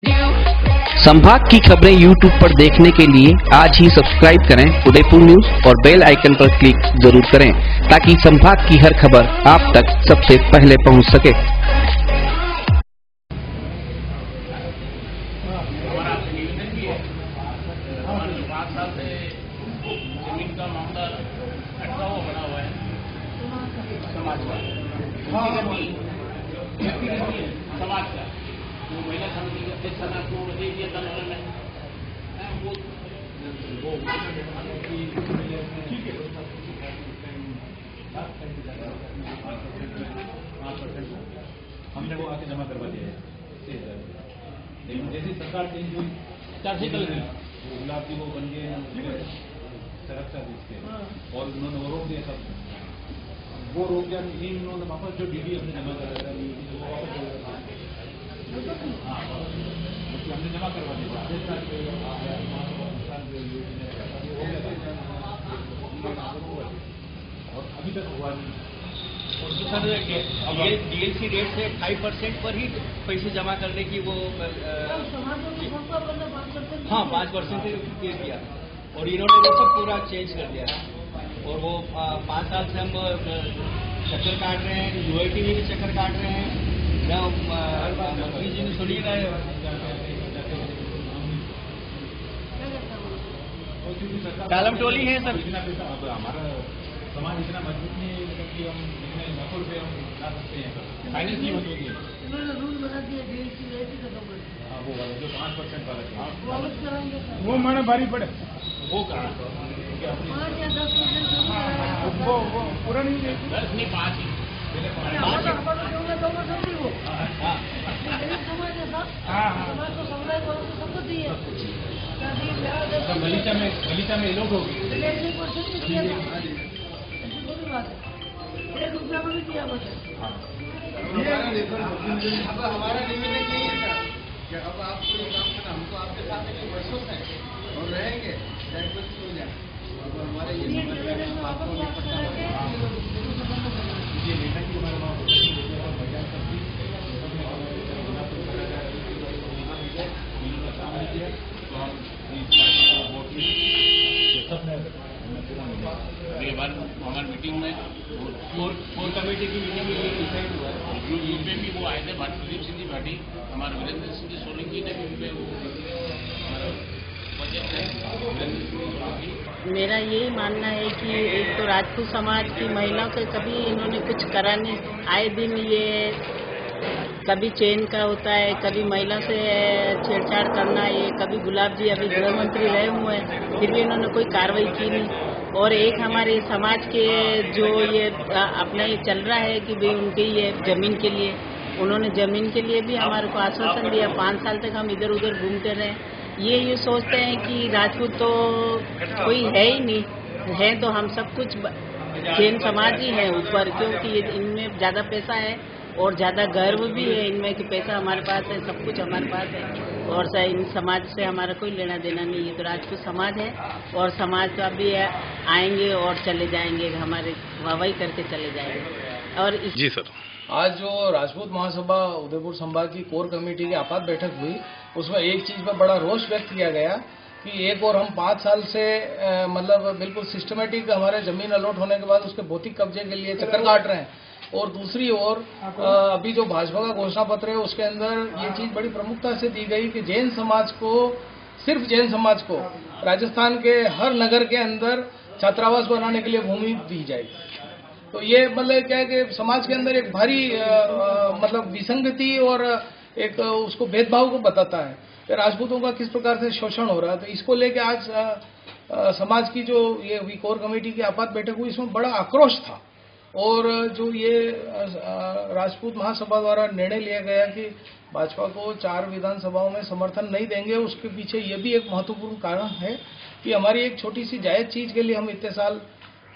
संभाग की खबरें YouTube पर देखने के लिए आज ही सब्सक्राइब करें उदयपुर न्यूज और बेल आइकन पर क्लिक जरूर करें ताकि संभाग की हर खबर आप तक सबसे पहले पहुंच सके। जमीन का मामला अटका हुआ बना हुआ है समाज का, समाज का जो महिला समिति के अध्यक्ष था को दे दिया था उन्होंने वो ठीक है हमने वो आके जमा करवा दिया है। लेकिन जैसी सरकार चेंज हुई 4 से गुलाब जी वो बन गए सुरक्षा के और उन्होंने वो रोक दिया सब, वो रोक दिया नहीं उन्होंने वापस जो डीडी हमने जमा कराया था वो वापस हमने जमा करवा दिया और अभी तक हुआ नहीं। और सर ये डीएलसी रेट से 5% पर ही पैसे जमा करने की वो हाँ 5% दे दिया और इन्होंने वो सब पूरा चेंज कर दिया और वो 5 साल से हम चक्कर काट रहे हैं, यूआईटी में भी चक्कर काट रहे हैं। मंत्री जी ने सुनी ना टालम टोली है सर। हमारा समाज इतना मजबूत नहीं है कि हम इतने लाखों रुपये हम ला सकते हैं। फाइनेंस नहीं मजबूत है। इन्होंने रूल बना दिया डीएलसी रेट ही खत्म कर दिया। हाँ वो वाला जो 5% वाला वापस कराएंगे वो माने भारी पड़े वो कहा 5 या 10% वो पूरा नहीं है 10 नहीं 5 ही गलीचा में लोग हो गए ₹1 में भी किया अब हमारा निवेदन यही था कि अब आप कोई काम करना हमको आपके साथ में वर्षों से और रहेंगे चाहे कुछ हो जाए अब हमारे ये आपको ये नेता की हमारे वहाँ हमारी मीटिंग में कोर कमेटी की मीटिंग में ये डिसाइड हुआ है। यूपी भी वो आए थे प्रदीप सिंह जी भाटी, हमारे वीरेंद्र सिंह जी सोलंकी ने भी मेरा यही मानना है कि एक तो राजपूत समाज की महिलाओं के कभी इन्होंने कुछ करा नहीं। आए दिन ये कभी चेन का होता है, कभी महिला से छेड़छाड़ करना, ये कभी गुलाब जी अभी गृह मंत्री रहे हुए हैं फिर भी इन्होंने कोई कार्रवाई की नहीं। और एक हमारे समाज के जो ये अपना ये चल रहा है कि भाई उनके ये जमीन के लिए उन्होंने जमीन के लिए भी हमारे को आश्वासन दिया। 5 साल तक हम इधर उधर घूमते रहे। ये सोचते हैं कि राजपूत तो कोई है ही नहीं, है तो हम सब कुछ जैन समाज ही है ऊपर, क्योंकि इनमें ज्यादा पैसा है और ज्यादा गर्व भी है इनमें कि पैसा हमारे पास है, सब कुछ हमारे पास है और इन समाज से हमारा कोई लेना देना नहीं है। तो राजपूत समाज है और समाज तो अभी आएंगे और चले जाएंगे, हमारे वाहवाही करके चले जाएंगे। और जी सर, आज जो राजपूत महासभा उदयपुर संभाग की कोर कमेटी की आपात बैठक हुई उसमें एक चीज पर बड़ा रोष व्यक्त किया गया कि एक और हम 5 साल से मतलब बिल्कुल सिस्टमेटिक हमारे जमीन अलॉट होने के बाद उसके भौतिक कब्जे के लिए चक्कर काट रहे हैं और दूसरी ओर अभी जो भाजपा का घोषणा पत्र है उसके अंदर ये चीज बड़ी प्रमुखता से दी गई कि जैन समाज को, सिर्फ जैन समाज को राजस्थान के हर नगर के अंदर छात्रावास बनाने के लिए भूमि दी जाएगी। तो ये मतलब क्या है कि समाज के अंदर एक भारी मतलब विसंगति और एक उसको भेदभाव को बताता है कि राजपूतों का किस प्रकार से शोषण हो रहा है। तो इसको लेके आज समाज की जो ये कोर कमेटी की आपात बैठक हुई इसमें बड़ा आक्रोश था और जो ये राजपूत महासभा द्वारा निर्णय लिया गया कि भाजपा को 4 विधानसभाओं में समर्थन नहीं देंगे, उसके पीछे ये भी एक महत्वपूर्ण कारण है कि हमारी एक छोटी सी जायज चीज के लिए हम इतने साल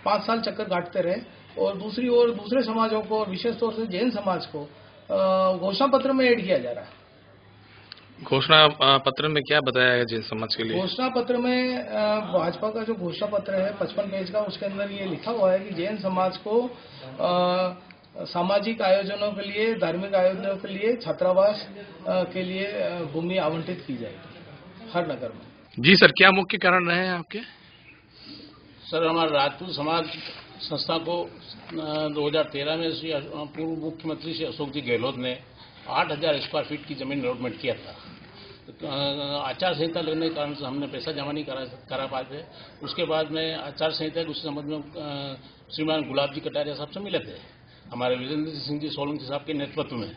5 साल चक्कर काटते रहे और दूसरी ओर दूसरे समाजों को और विशेष तौर से जैन समाज को घोषणा पत्र में ऐड किया जा रहा है। घोषणा पत्र में क्या बताया है जैन समाज के लिए? घोषणा पत्र में भाजपा का जो घोषणा पत्र है 55 पेज का, उसके अंदर ये लिखा हुआ है कि जैन समाज को सामाजिक आयोजनों के लिए, धार्मिक आयोजनों के लिए, छात्रावास के लिए भूमि आवंटित की जाएगी हर नगर में। जी सर, क्या मुख्य कारण रहे हैं आपके? सर, हमारे राजपूत समाज संस्था को 2013 में पूर्व मुख्यमंत्री श्री अशोक जी गहलोत ने 8,000 स्क्वायर फीट की जमीन अलॉटमेंट किया था। आचार संहिता लगने के कारण से हमने पैसा जमा नहीं करा पाए थे। उसके बाद में आचार संहिता के उस संबंध में श्रीमान गुलाब जी कटारिया साहब से मिले थे, हमारे वीरेंद्र सिंह जी सोलंकी साहब के नेतृत्व में।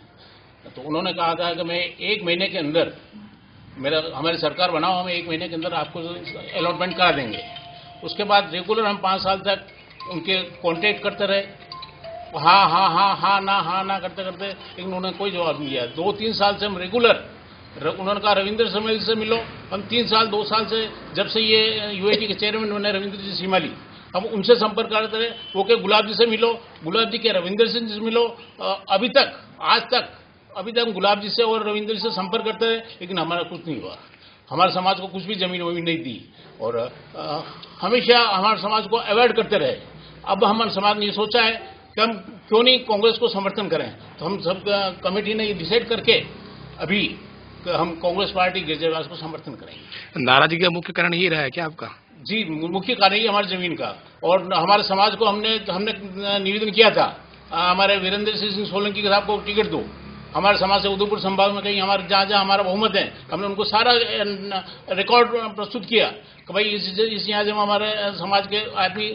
तो उन्होंने कहा था कि मैं 1 महीने के अंदर हमारी सरकार बनाओ, हम 1 महीने के अंदर आपको अलॉटमेंट करा देंगे। उसके बाद रेगुलर हम 5 साल तक उनके कॉन्टेक्ट करते रहे, हाँ ना करते करते, लेकिन उन्होंने कोई जवाब नहीं दिया। 2-3 साल से हम रेगुलर, उन्होंने कहा रविंद्र समेल से मिलो, हम 2 साल से जब से ये यूएटी के चेयरमैन बने रविंद्र जी सीमाली, हम उनसे संपर्क करते रहे। वो के गुलाब जी से मिलो, गुलाब जी के रविंद्र सिंह जी से मिलो। अभी तक, आज तक अभी तक गुलाब जी से और रविंद्र जी से संपर्क करते रहे, लेकिन हमारा कुछ नहीं हुआ। हमारे समाज को कुछ भी जमीन वमीन नहीं दी और हमेशा हमारे समाज को अवॉइड करते रहे। अब हमारे समाज ने ये सोचा है कि हम क्यों नहीं कांग्रेस को समर्थन करें, तो हम सब कमेटी ने ये डिसाइड करके अभी हम कांग्रेस पार्टी गिरजा व्यास को समर्थन करेंगे। नाराजगी का मुख्य कारण यही रहा है क्या आपका? जी, मुख्य कारण ही हमारी जमीन का, और हमारे समाज को हमने निवेदन किया था हमारे वीरेंद्र सिंह सोलंकी साहब को टिकट दो। हमारे समाज से उदयपुर संभाग में कहीं हमारे जहाँ हमारा बहुमत है, हमने उनको सारा रिकॉर्ड प्रस्तुत किया कि भाई इस यहाँ जब हमारे समाज के आदमी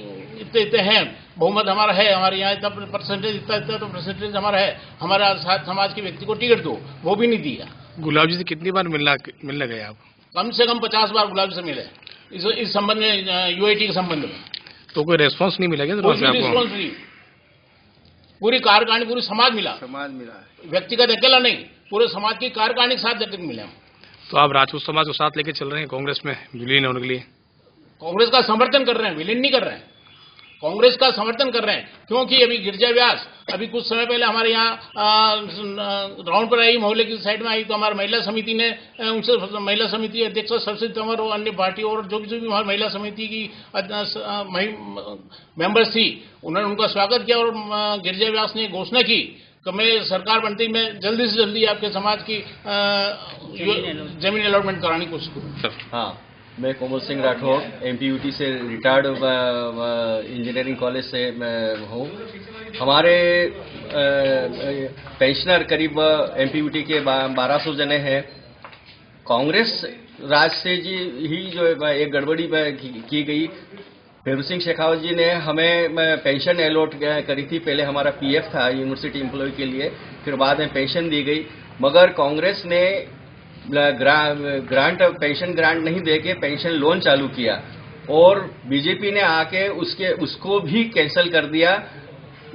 इतने हैं, बहुमत हमारा है, हमारे यहाँ इतना परसेंटेज, इतना तो परसेंटेज हमारा है, हमारा समाज के व्यक्ति को टिकट दो, वो भी नहीं दिया। गुलाब जी से कितनी बार मिलने गए आप? कम से कम 50 बार गुलाब जी से मिले इस संबंध में, यूआईटी के संबंध में। तो कोई रेस्पॉन्स नहीं मिलेगा? रिस्पॉन्स नहीं, पूरी कार्यकारिणी, पूरी समाज मिला व्यक्तिगत अकेला नहीं, पूरे समाज की कार्यकारिणी के साथ जब तक मिले। तो आप राजपूत समाज को साथ लेके चल रहे हैं कांग्रेस में विलीन होने के लिए? कांग्रेस का समर्थन कर रहे हैं, विलीन नहीं कर रहे हैं, कांग्रेस का समर्थन कर रहे हैं। क्योंकि अभी गिरजा व्यास अभी कुछ समय पहले हमारे यहाँ राउंड पर आई, मोहल्ले की साइड में आई, तो हमारी महिला समिति ने उनसे, महिला समिति अध्यक्ष सरस्वती तंवर और अन्य पार्टी और जो भी हमारी महिला समिति की मेंबर्स थी, उन्होंने उनका स्वागत किया। और गिरजा व्यास ने घोषणा की कि मैं सरकार बनती, मैं जल्दी से जल्दी आपके समाज की जमीन अलॉटमेंट कराने की कोशिश करूँ। हाँ, मैं कोमल सिंह राठौर एमपीयूटी से रिटायर्ड इंजीनियरिंग कॉलेज से हूँ। हमारे पेंशनर करीब एमपीयूटी के 1200 जने हैं। कांग्रेस राज से ही जो एक गड़बड़ी की गई, फेरू सिंह शेखावत जी ने हमें पेंशन अलॉट करी थी। पहले हमारा पीएफ था यूनिवर्सिटी एम्प्लॉय के लिए, फिर बाद में पेंशन दी गई, मगर कांग्रेस ने पेंशन ग्रांट नहीं देके पेंशन लोन चालू किया और बीजेपी ने आके उसको भी कैंसिल कर दिया।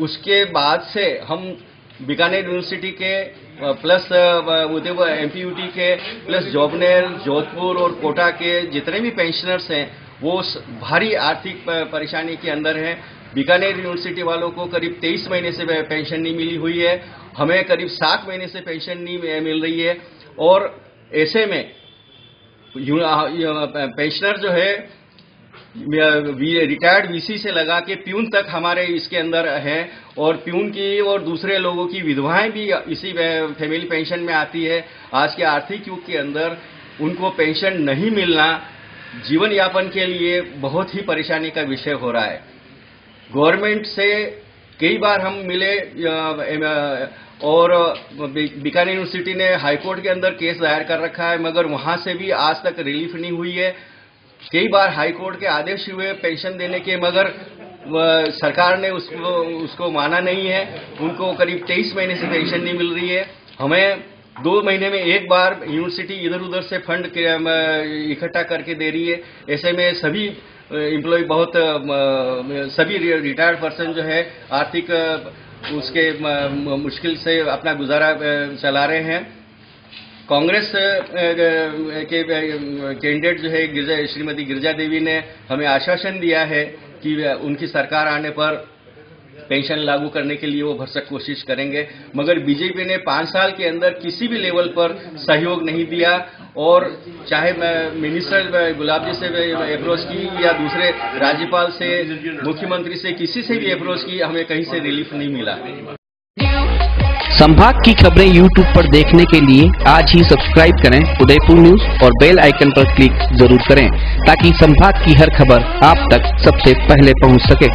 उसके बाद से हम बीकानेर यूनिवर्सिटी के प्लस उदयपुर एमपीयूटी के प्लस जोबनेर, जोधपुर और कोटा के जितने भी पेंशनर्स हैं वो भारी आर्थिक परेशानी के अंदर हैं। बीकानेर यूनिवर्सिटी वालों को करीब 23 महीने से पेंशन नहीं मिली हुई है, हमें करीब 7 महीने से पेंशन नहीं मिल रही है। और ऐसे में पेंशनर जो है रिटायर्ड वीसी से लगा के प्यून तक हमारे इसके अंदर है, और प्यून की और दूसरे लोगों की विधवाएं भी इसी फैमिली पेंशन में आती है। आज के आर्थिक युग के अंदर उनको पेंशन नहीं मिलना जीवन यापन के लिए बहुत ही परेशानी का विषय हो रहा है। गवर्नमेंट से कई बार हम मिले और बीकानेर यूनिवर्सिटी ने हाईकोर्ट के अंदर केस दायर कर रखा है, मगर वहां से भी आज तक रिलीफ नहीं हुई है। कई बार हाईकोर्ट के आदेश हुए पेंशन देने के, मगर सरकार ने उसको माना नहीं है। उनको करीब 23 महीने से पेंशन नहीं मिल रही है। हमें 2 महीने में एक बार यूनिवर्सिटी इधर उधर से फंड इकट्ठा करके दे रही है। ऐसे में सभी एम्प्लॉय सभी रिटायर्ड पर्सन जो है आर्थिक उसके मुश्किल से अपना गुजारा चला रहे हैं। कांग्रेस के कैंडिडेट जो है श्रीमती गिरजा देवी ने हमें आश्वासन दिया है कि उनकी सरकार आने पर पेंशन लागू करने के लिए वो भरसक कोशिश करेंगे, मगर बीजेपी ने 5 साल के अंदर किसी भी लेवल पर सहयोग नहीं दिया। और चाहे मिनिस्टर गुलाब जी से अप्रोच की या दूसरे राज्यपाल से, मुख्यमंत्री से, किसी से भी अप्रोच की, हमें कहीं से रिलीफ नहीं मिला। संभाग की खबरें YouTube पर देखने के लिए आज ही सब्सक्राइब करें उदयपुर न्यूज और बेल आइकन पर क्लिक जरूर करें ताकि संभाग की हर खबर आप तक सबसे पहले पहुंच सके।